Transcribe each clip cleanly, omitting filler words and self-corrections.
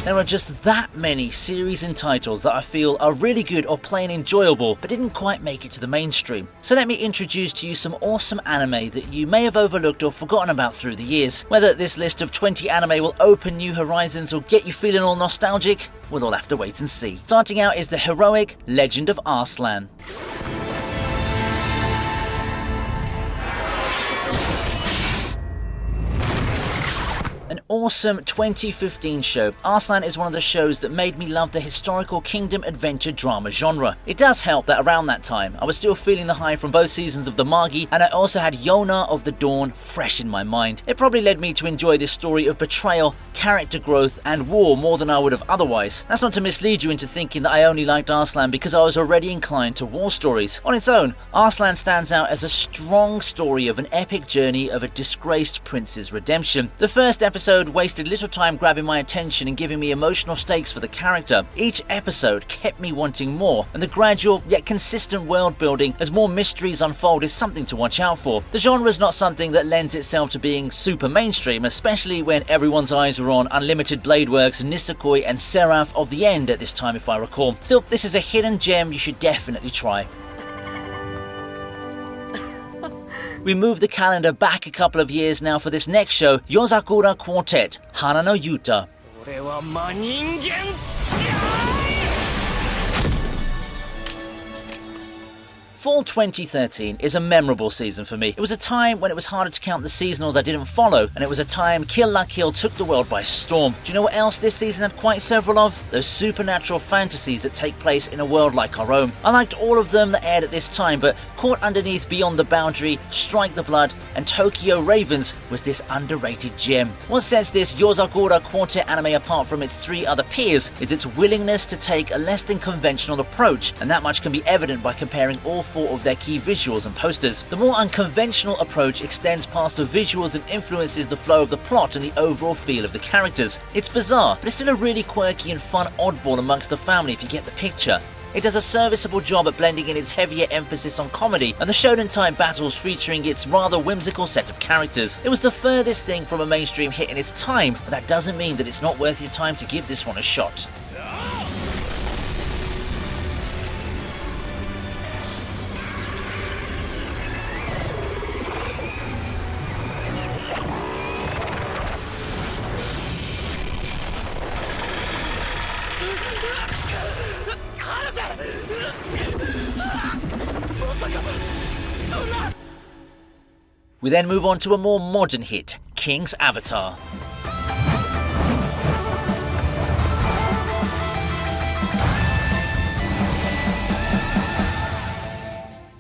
There are just that many series and titles that I feel are really good or plain enjoyable, but didn't quite make it to the mainstream. So let me introduce to you some awesome anime that you may have overlooked or forgotten about through the years. Whether this list of 20 anime will open new horizons or get you feeling all nostalgic, we'll all have to wait and see. Starting out is the heroic Legend of Arslan. An awesome 2015 show, Arslan is one of the shows that made me love the historical kingdom adventure drama genre. It does help that around that time, I was still feeling the high from both seasons of the Magi, and I also had Yona of the Dawn fresh in my mind. It probably led me to enjoy this story of betrayal, character growth, and war more than I would have otherwise. That's not to mislead you into thinking that I only liked Arslan because I was already inclined to war stories. On its own, Arslan stands out as a strong story of an epic journey of a disgraced prince's redemption. The first episode wasted little time grabbing my attention and giving me emotional stakes for the character. Each episode kept me wanting more, and the gradual yet consistent world building as more mysteries unfold is something to watch out for. The genre is not something that lends itself to being super mainstream, especially when everyone's eyes were on Unlimited Blade Works, Nisekoi and Seraph of the End at this time if I recall. Still, this is a hidden gem you should definitely try. We move the calendar back a couple of years now for this next show, Yozakura Quartet, Hana no Yuta. Fall 2013 is a memorable season for me. It was a time when it was harder to count the seasonals I didn't follow, and it was a time Kill La Kill took the world by storm. Do you know what else this season had quite several of? Those supernatural fantasies that take place in a world like our own. I liked all of them that aired at this time, but caught underneath Beyond the Boundary, Strike the Blood, and Tokyo Ravens was this underrated gem. What sets this Yozakura Quartet anime apart from its three other peers is its willingness to take a less than conventional approach, and that much can be evident by comparing all four of their key visuals and posters. The more unconventional approach extends past the visuals and influences the flow of the plot and the overall feel of the characters. It's bizarre, but it's still a really quirky and fun oddball amongst the family if you get the picture. It does a serviceable job at blending in its heavier emphasis on comedy and the shonen-type battles featuring its rather whimsical set of characters. It was the furthest thing from a mainstream hit in its time, but that doesn't mean that it's not worth your time to give this one a shot. We then move on to a more modern hit, King's Avatar.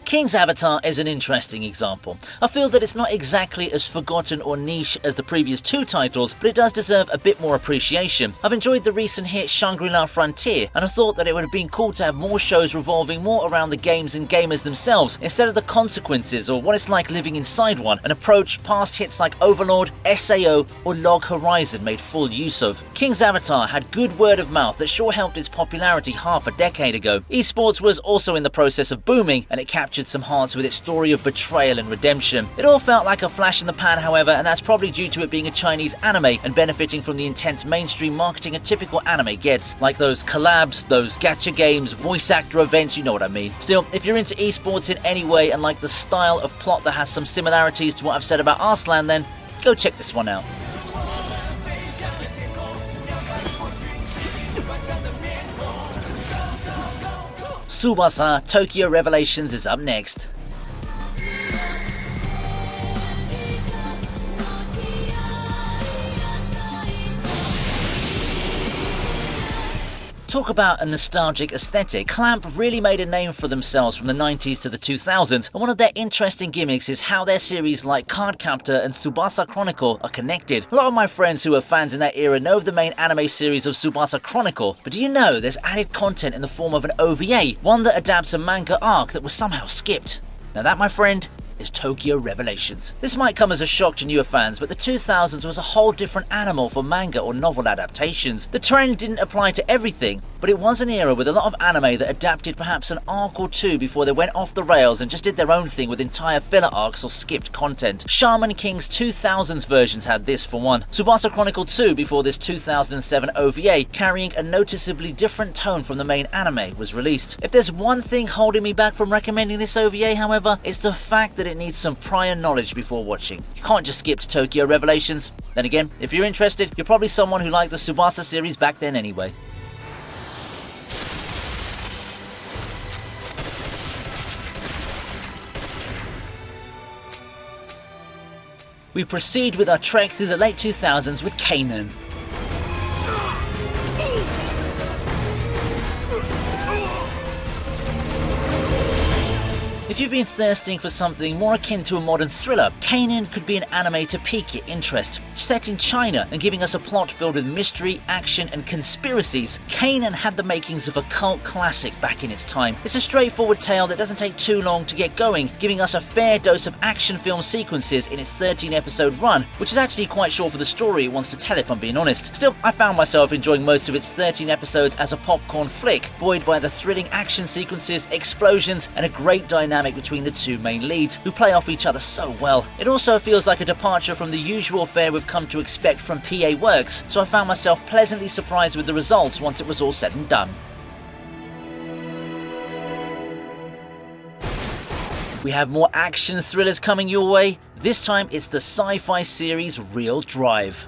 King's Avatar is an interesting example. I feel that it's not exactly as forgotten or niche as the previous two titles, but it does deserve a bit more appreciation. I've enjoyed the recent hit Shangri-La Frontier, and I thought that it would have been cool to have more shows revolving more around the games and gamers themselves, instead of the consequences or what it's like living inside one, an approach past hits like Overlord, SAO or Log Horizon made full use of. King's Avatar had good word of mouth that sure helped its popularity half a decade ago. Esports was also in the process of booming, and it captured some hearts with its story of betrayal and redemption. It all felt like a flash in the pan, however, and that's probably due to it being a Chinese anime and benefiting from the intense mainstream marketing a typical anime gets, like those collabs, those gacha games, voice actor events, you know what I mean. Still, if you're into esports in any way and like the style of plot that has some similarities to what I've said about Arslan, then go check this one out. Tsubasa Tokyo Revelations is up next. Talk about a nostalgic aesthetic. Clamp really made a name for themselves from the 90s to the 2000s, and one of their interesting gimmicks is how their series like Cardcaptor and Tsubasa Chronicle are connected. A lot of my friends who were fans in that era know of the main anime series of Tsubasa Chronicle, but do you know there's added content in the form of an OVA, one that adapts a manga arc that was somehow skipped? Now that, my friend, is Tokyo Revelations. This might come as a shock to newer fans, but the 2000s was a whole different animal for manga or novel adaptations. The trend didn't apply to everything, but but it was an era with a lot of anime that adapted perhaps an arc or two before they went off the rails and just did their own thing with entire filler arcs or skipped content. Shaman King's 2000s versions had this for one. Tsubasa Chronicle 2 before this 2007 OVA, carrying a noticeably different tone from the main anime, was released. If there's one thing holding me back from recommending this OVA, however, it's the fact that it needs some prior knowledge before watching. You can't just skip to Tokyo Revelations. Then again, if you're interested, you're probably someone who liked the Tsubasa series back then anyway. We proceed with our trek through the late 2000s with Kanon. If you've been thirsting for something more akin to a modern thriller, Kanon could be an anime to pique your interest. Set in China and giving us a plot filled with mystery, action and conspiracies, Kanon had the makings of a cult classic back in its time. It's a straightforward tale that doesn't take too long to get going, giving us a fair dose of action film sequences in its 13-episode run, which is actually quite short for the story it wants to tell if I'm being honest. Still, I found myself enjoying most of its 13 episodes as a popcorn flick, buoyed by the thrilling action sequences, explosions and a great dynamic between the two main leads, who play off each other so well. It also feels like a departure from the usual fare we've come to expect from PA Works, so I found myself pleasantly surprised with the results once it was all said and done. We have more action thrillers coming your way. This time it's the sci-fi series Real Drive.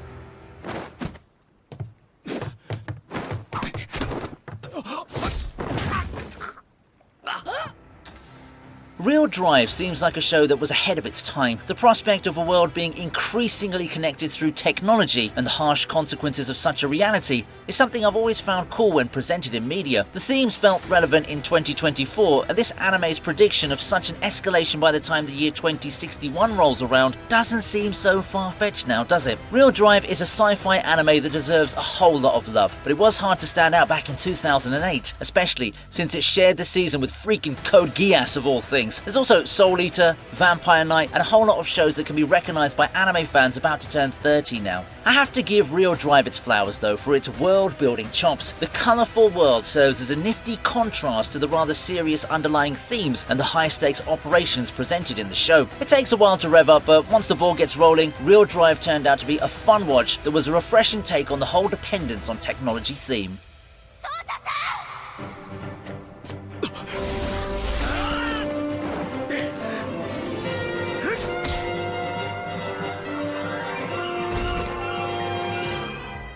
Real Drive seems like a show that was ahead of its time. The prospect of a world being increasingly connected through technology and the harsh consequences of such a reality is something I've always found cool when presented in media. The themes felt relevant in 2024, and this anime's prediction of such an escalation by the time the year 2061 rolls around doesn't seem so far-fetched now, does it? Real Drive is a sci-fi anime that deserves a whole lot of love, but it was hard to stand out back in 2008, especially since it shared the season with freaking Code Geass of all things. There's also Soul Eater, Vampire Knight, and a whole lot of shows that can be recognised by anime fans about to turn 30 now. I have to give Real Drive its flowers though for its world-building chops. The colourful world serves as a nifty contrast to the rather serious underlying themes and the high-stakes operations presented in the show. It takes a while to rev up, but once the ball gets rolling, Real Drive turned out to be a fun watch that was a refreshing take on the whole dependence on technology theme.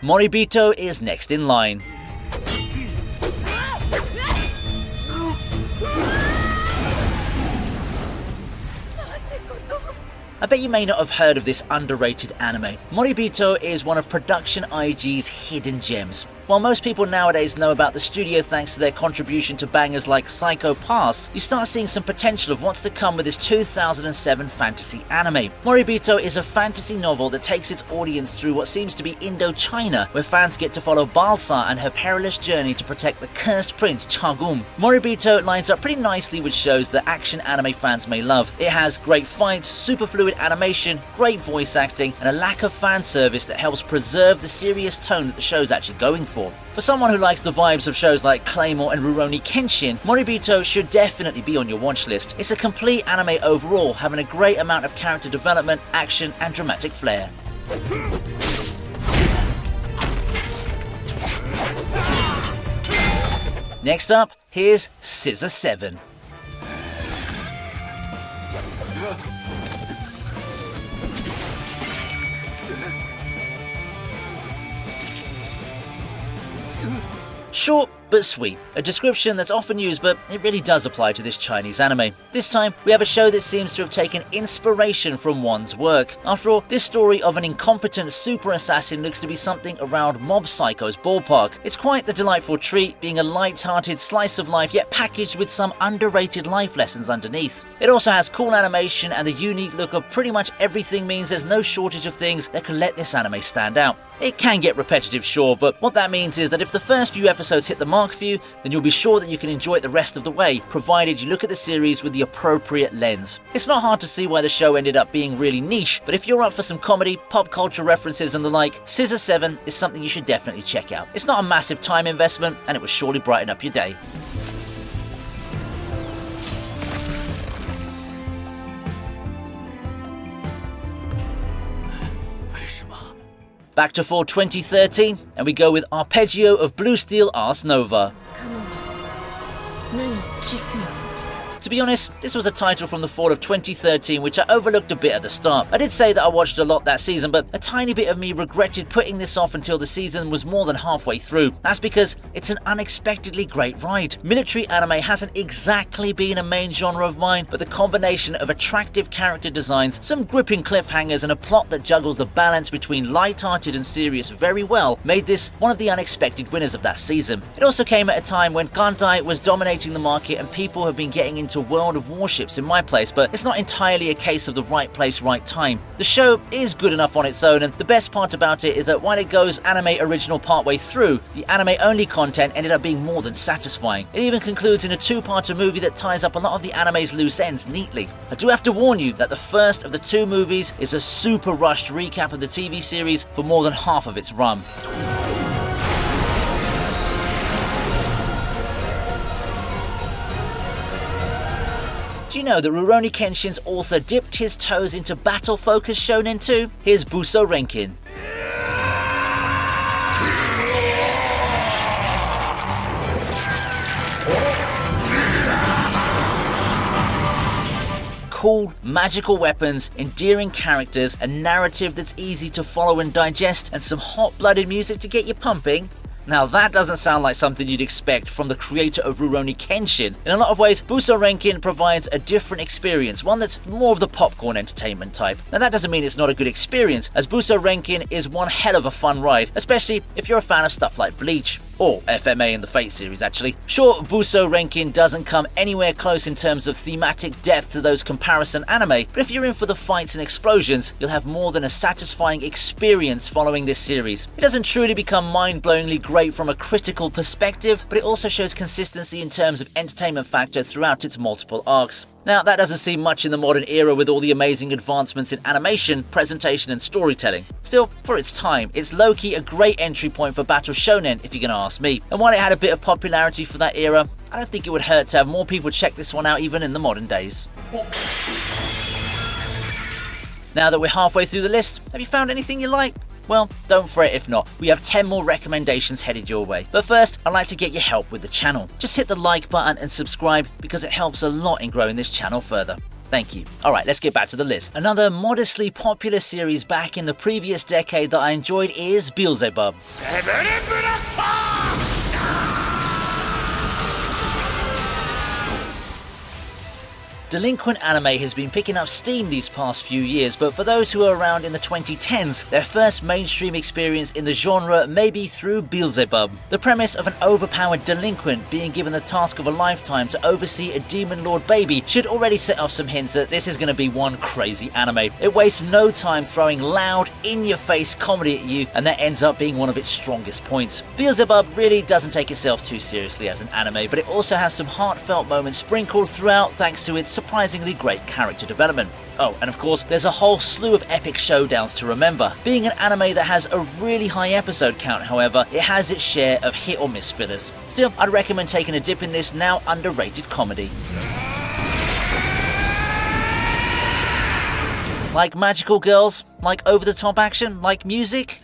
Moribito is next in line. I bet you may not have heard of this underrated anime. Moribito is one of Production IG's hidden gems. While most people nowadays know about the studio thanks to their contribution to bangers like Psycho Pass, you start seeing some potential of what's to come with this 2007 fantasy anime. Moribito is a fantasy novel that takes its audience through what seems to be Indochina, where fans get to follow Balsa and her perilous journey to protect the cursed prince Chagum. Moribito lines up pretty nicely with shows that action anime fans may love. It has great fights, super fluid animation, great voice acting, and a lack of fan service that helps preserve the serious tone that the show's actually going for. For someone who likes the vibes of shows like Claymore and Rurouni Kenshin, Moribito should definitely be on your watch list. It's a complete anime overall, having a great amount of character development, action, and dramatic flair. Next up, here's Scissor 7. Short but sweet, a description that's often used but it really does apply to this Chinese anime. This time we have a show that seems to have taken inspiration from one's work. After all, this story of an incompetent super assassin looks to be something around Mob Psycho's ballpark. It's quite the delightful treat, being a light-hearted slice of life yet packaged with some underrated life lessons underneath. It also has cool animation, and the unique look of pretty much everything means there's no shortage of things that can let this anime stand out. It can get repetitive, sure, but what that means is that if the first few episodes hit the mark for you, then you'll be sure that you can enjoy it the rest of the way, provided you look at the series with the appropriate lens. It's not hard to see why the show ended up being really niche, but if you're up for some comedy, pop culture references and the like, Scissor 7 is something you should definitely check out. It's not a massive time investment, and it will surely brighten up your day. Back to fall 2013, and we go with Arpeggio of Blue Steel Ars Nova. To be honest, this was a title from the fall of 2013 which I overlooked a bit at the start. I did say that I watched a lot that season, but a tiny bit of me regretted putting this off until the season was more than halfway through. That's because it's an unexpectedly great ride. Military anime hasn't exactly been a main genre of mine, but the combination of attractive character designs, some gripping cliffhangers, and a plot that juggles the balance between light-hearted and serious very well made this one of the unexpected winners of that season. It also came at a time when Gundai was dominating the market and people have been getting into World of Warships in my place, but it's not entirely a case of the right place, right time. The show is good enough on its own, and the best part about it is that while it goes anime original partway through, the anime only content ended up being more than satisfying. It even concludes in a two-parter movie that ties up a lot of the anime's loose ends neatly. I do have to warn you that the first of the two movies is a super rushed recap of the TV series for more than half of its run. Do you know that Rurouni Kenshin's author dipped his toes into battle-focused shonen too? Here's Buso Renkin. Cool, magical weapons, endearing characters, a narrative that's easy to follow and digest, and some hot-blooded music to get you pumping. Now that doesn't sound like something you'd expect from the creator of Rurouni Kenshin. In a lot of ways, Buso Renkin provides a different experience, one that's more of the popcorn entertainment type. Now that doesn't mean it's not a good experience, as Buso Renkin is one hell of a fun ride, especially if you're a fan of stuff like Bleach. Or FMA in the Fate series, actually. Sure, Buso Renkin doesn't come anywhere close in terms of thematic depth to those comparison anime, but if you're in for the fights and explosions, you'll have more than a satisfying experience following this series. It doesn't truly become mind-blowingly great from a critical perspective, but it also shows consistency in terms of entertainment factor throughout its multiple arcs. Now, that doesn't seem much in the modern era with all the amazing advancements in animation, presentation, and storytelling. Still, for its time, it's low-key a great entry point for battle shonen if you're gonna ask me. And while it had a bit of popularity for that era, I don't think it would hurt to have more people check this one out even in the modern days. Now that we're halfway through the list, have you found anything you like? Well, don't fret if not, we have 10 more recommendations headed your way. But first, I'd like to get your help with the channel. Just hit the like button and subscribe because it helps a lot in growing this channel further. Thank you. Alright, let's get back to the list. Another modestly popular series back in the previous decade that I enjoyed is Beelzebub. Delinquent anime has been picking up steam these past few years, but for those who are around in the 2010s, their first mainstream experience in the genre may be through Beelzebub. The premise of an overpowered delinquent being given the task of a lifetime to oversee a demon lord baby should already set off some hints that this is going to be one crazy anime. It wastes no time throwing loud, in-your-face comedy at you, and that ends up being one of its strongest points. Beelzebub really doesn't take itself too seriously as an anime, but it also has some heartfelt moments sprinkled throughout thanks to its surprisingly great character development. Oh, and of course, there's a whole slew of epic showdowns to remember. Being an anime that has a really high episode count, however, it has its share of hit or miss fillers. Still, I'd recommend taking a dip in this now underrated comedy. Like magical girls? Like over-the-top action? Like music?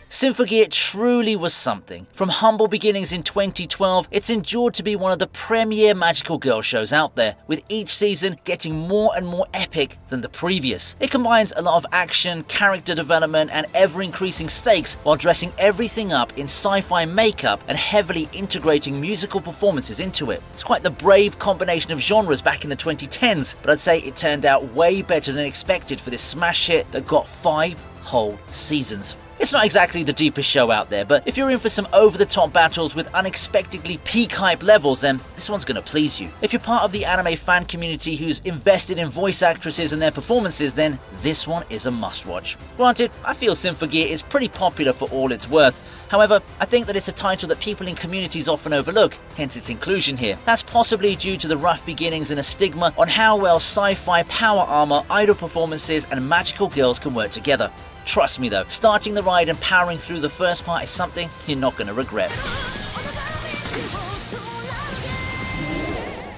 Symphogear truly was something. From humble beginnings in 2012, it's endured to be one of the premier magical girl shows out there, with each season getting more and more epic than the previous. It combines a lot of action, character development, and ever-increasing stakes while dressing everything up in sci-fi makeup and heavily integrating musical performances into it. It's quite the brave combination of genres back in the 2010s, but I'd say it turned out way better than expected for this smash hit that got 5 whole seasons. It's not exactly the deepest show out there, but if you're in for some over-the-top battles with unexpectedly peak hype levels, then this one's gonna please you. If you're part of the anime fan community who's invested in voice actresses and their performances, then this one is a must-watch. Granted, I feel Symphogear is pretty popular for all it's worth. However, I think that it's a title that people in communities often overlook, hence its inclusion here. That's possibly due to the rough beginnings and a stigma on how well sci-fi power armor, idol performances, and magical girls can work together. Trust me though, starting the ride and powering through the first part is something you're not going to regret.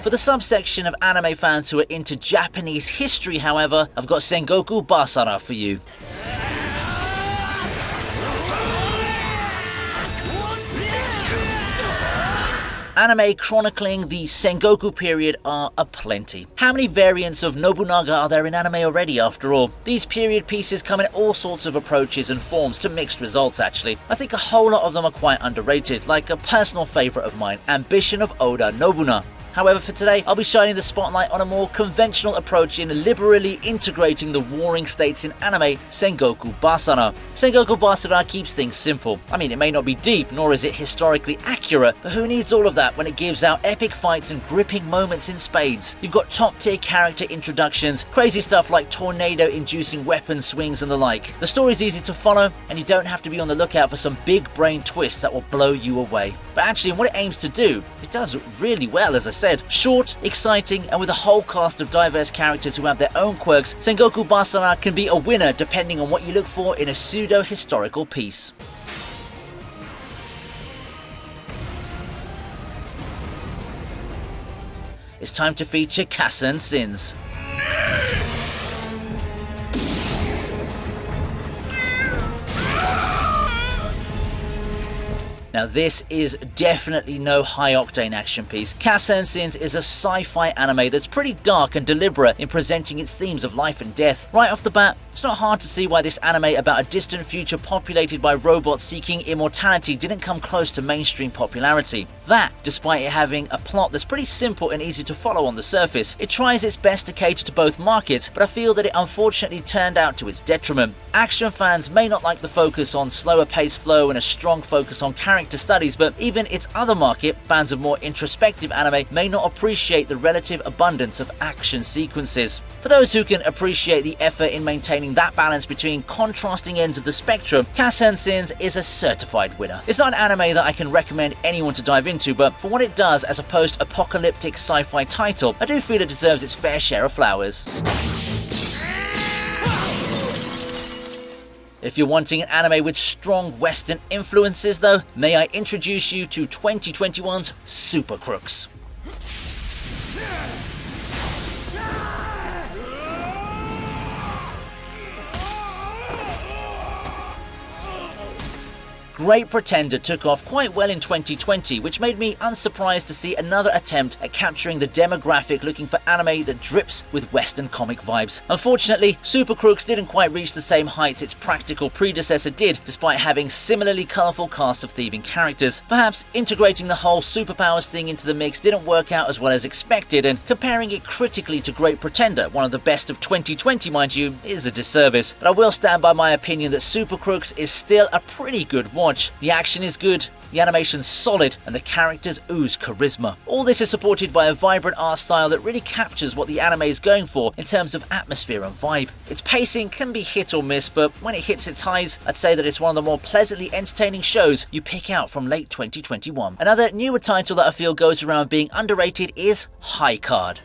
For the subsection of anime fans who are into Japanese history, however, I've got Sengoku Basara for you. Anime chronicling the Sengoku period are aplenty. How many variants of Nobunaga are there in anime already, after all? These period pieces come in all sorts of approaches and forms, to mixed results actually. I think a whole lot of them are quite underrated, like a personal favourite of mine, Ambition of Oda Nobunaga. However, for today, I'll be shining the spotlight on a more conventional approach in liberally integrating the warring states in anime, Sengoku Basara. Sengoku Basara keeps things simple. I mean, it may not be deep, nor is it historically accurate, but who needs all of that when it gives out epic fights and gripping moments in spades? You've got top-tier character introductions, crazy stuff like tornado-inducing weapon swings and the like. The story's easy to follow, and you don't have to be on the lookout for some big brain twists that will blow you away. But actually, what it aims to do, it does really well, as I said. Short, exciting, and with a whole cast of diverse characters who have their own quirks, Sengoku Basara can be a winner depending on what you look for in a pseudo-historical piece. It's time to feature Kassen Sins. Now this is definitely no high-octane action piece. Kassen Sins is a sci-fi anime that's pretty dark and deliberate in presenting its themes of life and death. Right off the bat, it's not hard to see why this anime about a distant future populated by robots seeking immortality didn't come close to mainstream popularity. That, despite it having a plot that's pretty simple and easy to follow on the surface. It tries its best to cater to both markets, but I feel that it unfortunately turned out to its detriment. Action fans may not like the focus on slower paced flow and a strong focus on character studies, but even its other market, fans of more introspective anime, may not appreciate the relative abundance of action sequences. For those who can appreciate the effort in maintaining that balance between contrasting ends of the spectrum, Kassen Sins is a certified winner. It's not an anime that I can recommend anyone to dive into, but for what it does as a post-apocalyptic sci-fi title, I do feel it deserves its fair share of flowers. If you're wanting an anime with strong Western influences though, may I introduce you to 2021's Super Crooks. Great Pretender took off quite well in 2020, which made me unsurprised to see another attempt at capturing the demographic looking for anime that drips with Western comic vibes. Unfortunately, Super Crooks didn't quite reach the same heights its practical predecessor did, despite having similarly colourful cast of thieving characters. Perhaps integrating the whole superpowers thing into the mix didn't work out as well as expected, and comparing it critically to Great Pretender, one of the best of 2020 mind you, is a disservice. But I will stand by my opinion that Super Crooks is still a pretty good watch. The action is good, the animation's solid, and the characters ooze charisma. All this is supported by a vibrant art style that really captures what the anime is going for in terms of atmosphere and vibe. Its pacing can be hit or miss, but when it hits its highs, I'd say that it's one of the more pleasantly entertaining shows you pick out from late 2021. Another newer title that I feel goes around being underrated is High Card.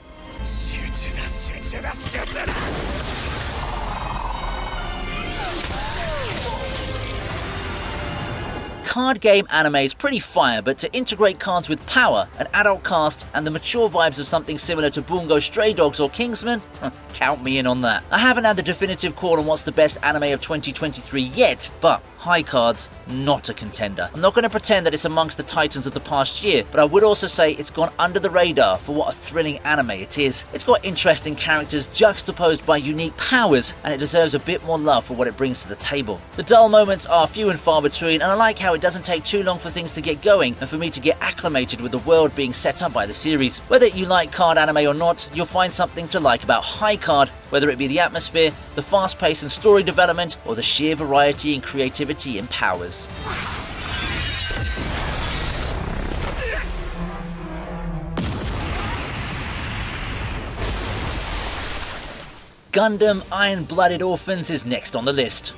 Card game anime is pretty fire, but to integrate cards with power, an adult cast, and the mature vibes of something similar to Bungo Stray Dogs or Kingsman, count me in on that. I haven't had the definitive call on what's the best anime of 2023 yet, but High Card's not a contender. I'm not going to pretend that it's amongst the titans of the past year, but I would also say it's gone under the radar for what a thrilling anime it is. It's got interesting characters juxtaposed by unique powers, and it deserves a bit more love for what it brings to the table. The dull moments are few and far between, and I like how it doesn't take too long for things to get going and for me to get acclimated with the world being set up by the series. Whether you like card anime or not, you'll find something to like about High Card, whether it be the atmosphere, the fast pace and story development, or the sheer variety and creativity in powers. Gundam Iron-Blooded Orphans is next on the list.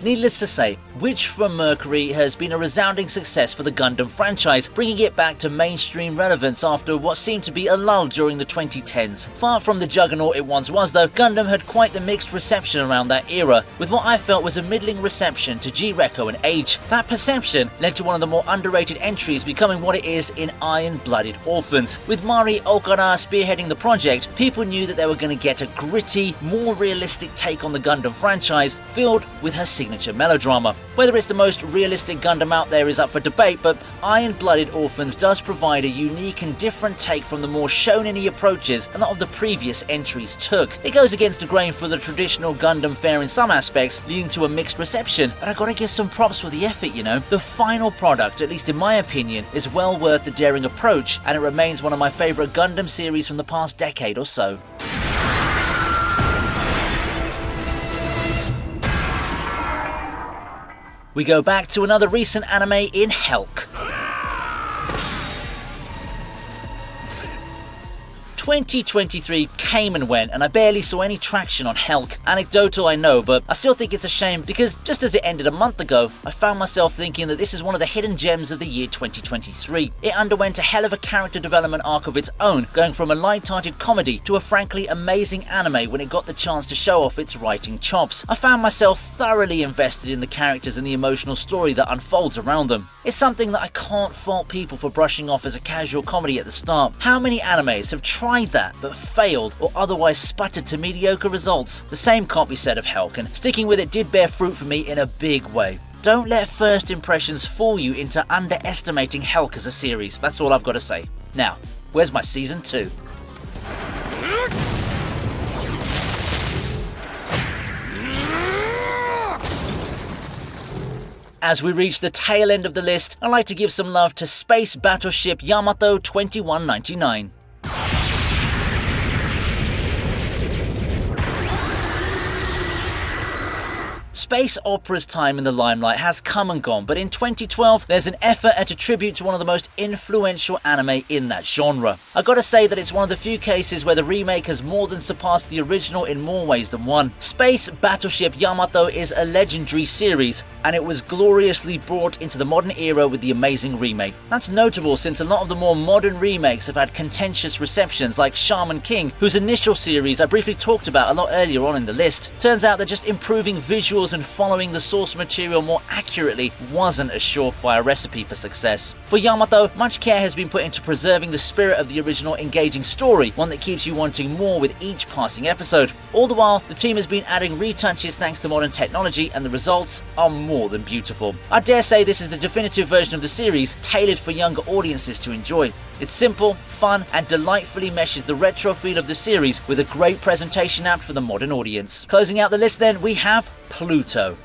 Needless to say, Witch from Mercury has been a resounding success for the Gundam franchise, bringing it back to mainstream relevance after what seemed to be a lull during the 2010s. Far from the juggernaut it once was though, Gundam had quite the mixed reception around that era, with what I felt was a middling reception to G-Reco and Age. That perception led to one of the more underrated entries becoming what it is in Iron-Blooded Orphans. With Mari Okada spearheading the project, people knew that they were going to get a gritty, more realistic take on the Gundam franchise, filled with her signature melodrama. Whether it's the most realistic Gundam out there is up for debate, but Iron-Blooded Orphans does provide a unique and different take from the more shonen-y approaches a lot of the previous entries took. It goes against the grain for the traditional Gundam fare in some aspects, leading to a mixed reception, but I gotta give some props for the effort, you know. The final product, at least in my opinion, is well worth the daring approach, and it remains one of my favourite Gundam series from the past decade or so. We go back to another recent anime in Helk. 2023 came and went, and I barely saw any traction on Helk. Anecdotal, I know, but I still think it's a shame because just as it ended a month ago, I found myself thinking that this is one of the hidden gems of the year 2023. It underwent a hell of a character development arc of its own, going from a light-hearted comedy to a frankly amazing anime when it got the chance to show off its writing chops. I found myself thoroughly invested in the characters and the emotional story that unfolds around them. It's something that I can't fault people for brushing off as a casual comedy at the start. How many animes have tried that but failed or otherwise sputtered to mediocre results? The same can't be said of Helk, and sticking with it did bear fruit for me in a big way. Don't let first impressions fool you into underestimating Helk as a series. That's all I've got to say. Now, where's my season 2? As we reach the tail end of the list, I'd like to give some love to Space Battleship Yamato 2199. Space opera's time in the limelight has come and gone, but in 2012 there's an effort at a tribute to one of the most influential anime in that genre. I gotta say that it's one of the few cases where the remake has more than surpassed the original in more ways than one. Space Battleship Yamato is a legendary series, and it was gloriously brought into the modern era with the amazing remake. That's notable since a lot of the more modern remakes have had contentious receptions, like Shaman King, whose initial series I briefly talked about a lot earlier on in the list. Turns out that just improving visuals and following the source material more accurately wasn't a surefire recipe for success. For Yamato, much care has been put into preserving the spirit of the original engaging story, one that keeps you wanting more with each passing episode. All the while, the team has been adding retouches thanks to modern technology, and the results are more than beautiful. I dare say this is the definitive version of the series, tailored for younger audiences to enjoy. It's simple, fun, and delightfully meshes the retro feel of the series with a great presentation apt for the modern audience. Closing out the list then, we have Pluto.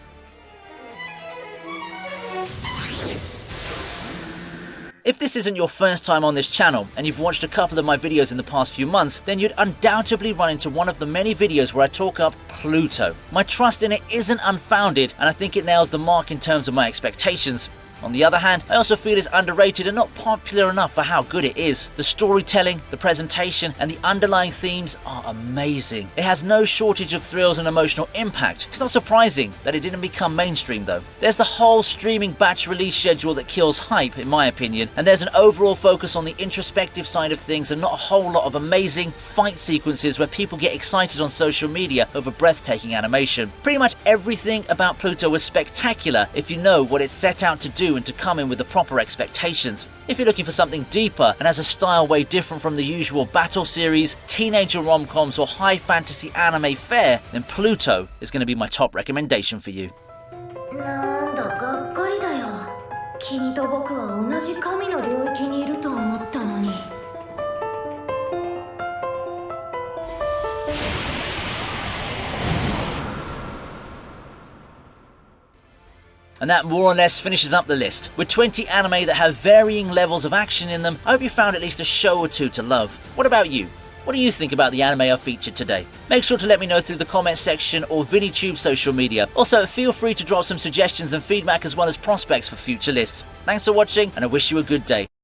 If this isn't your first time on this channel, and you've watched a couple of my videos in the past few months, then you'd undoubtedly run into one of the many videos where I talk up Pluto. My trust in it isn't unfounded, and I think it nails the mark in terms of my expectations. On the other hand, I also feel it's underrated and not popular enough for how good it is. The storytelling, the presentation, and the underlying themes are amazing. It has no shortage of thrills and emotional impact. It's not surprising that it didn't become mainstream though. There's the whole streaming batch release schedule that kills hype, in my opinion, and there's an overall focus on the introspective side of things and not a whole lot of amazing fight sequences where people get excited on social media over breathtaking animation. Pretty much everything about Pluto was spectacular if you know what it set out to do and to come in with the proper expectations. If you're looking for something deeper and has a style way different from the usual battle series, teenager rom-coms, or high fantasy anime fare, then Pluto is going to be my top recommendation for you. なんだがっかりだよ。君と僕は同じ神の領域にいると思ったのに。And that more or less finishes up the list. With 20 anime that have varying levels of action in them, I hope you found at least a show or two to love. What about you? What do you think about the anime I've featured today? Make sure to let me know through the comments section or ViniiTube social media. Also, feel free to drop some suggestions and feedback as well as prospects for future lists. Thanks for watching, and I wish you a good day.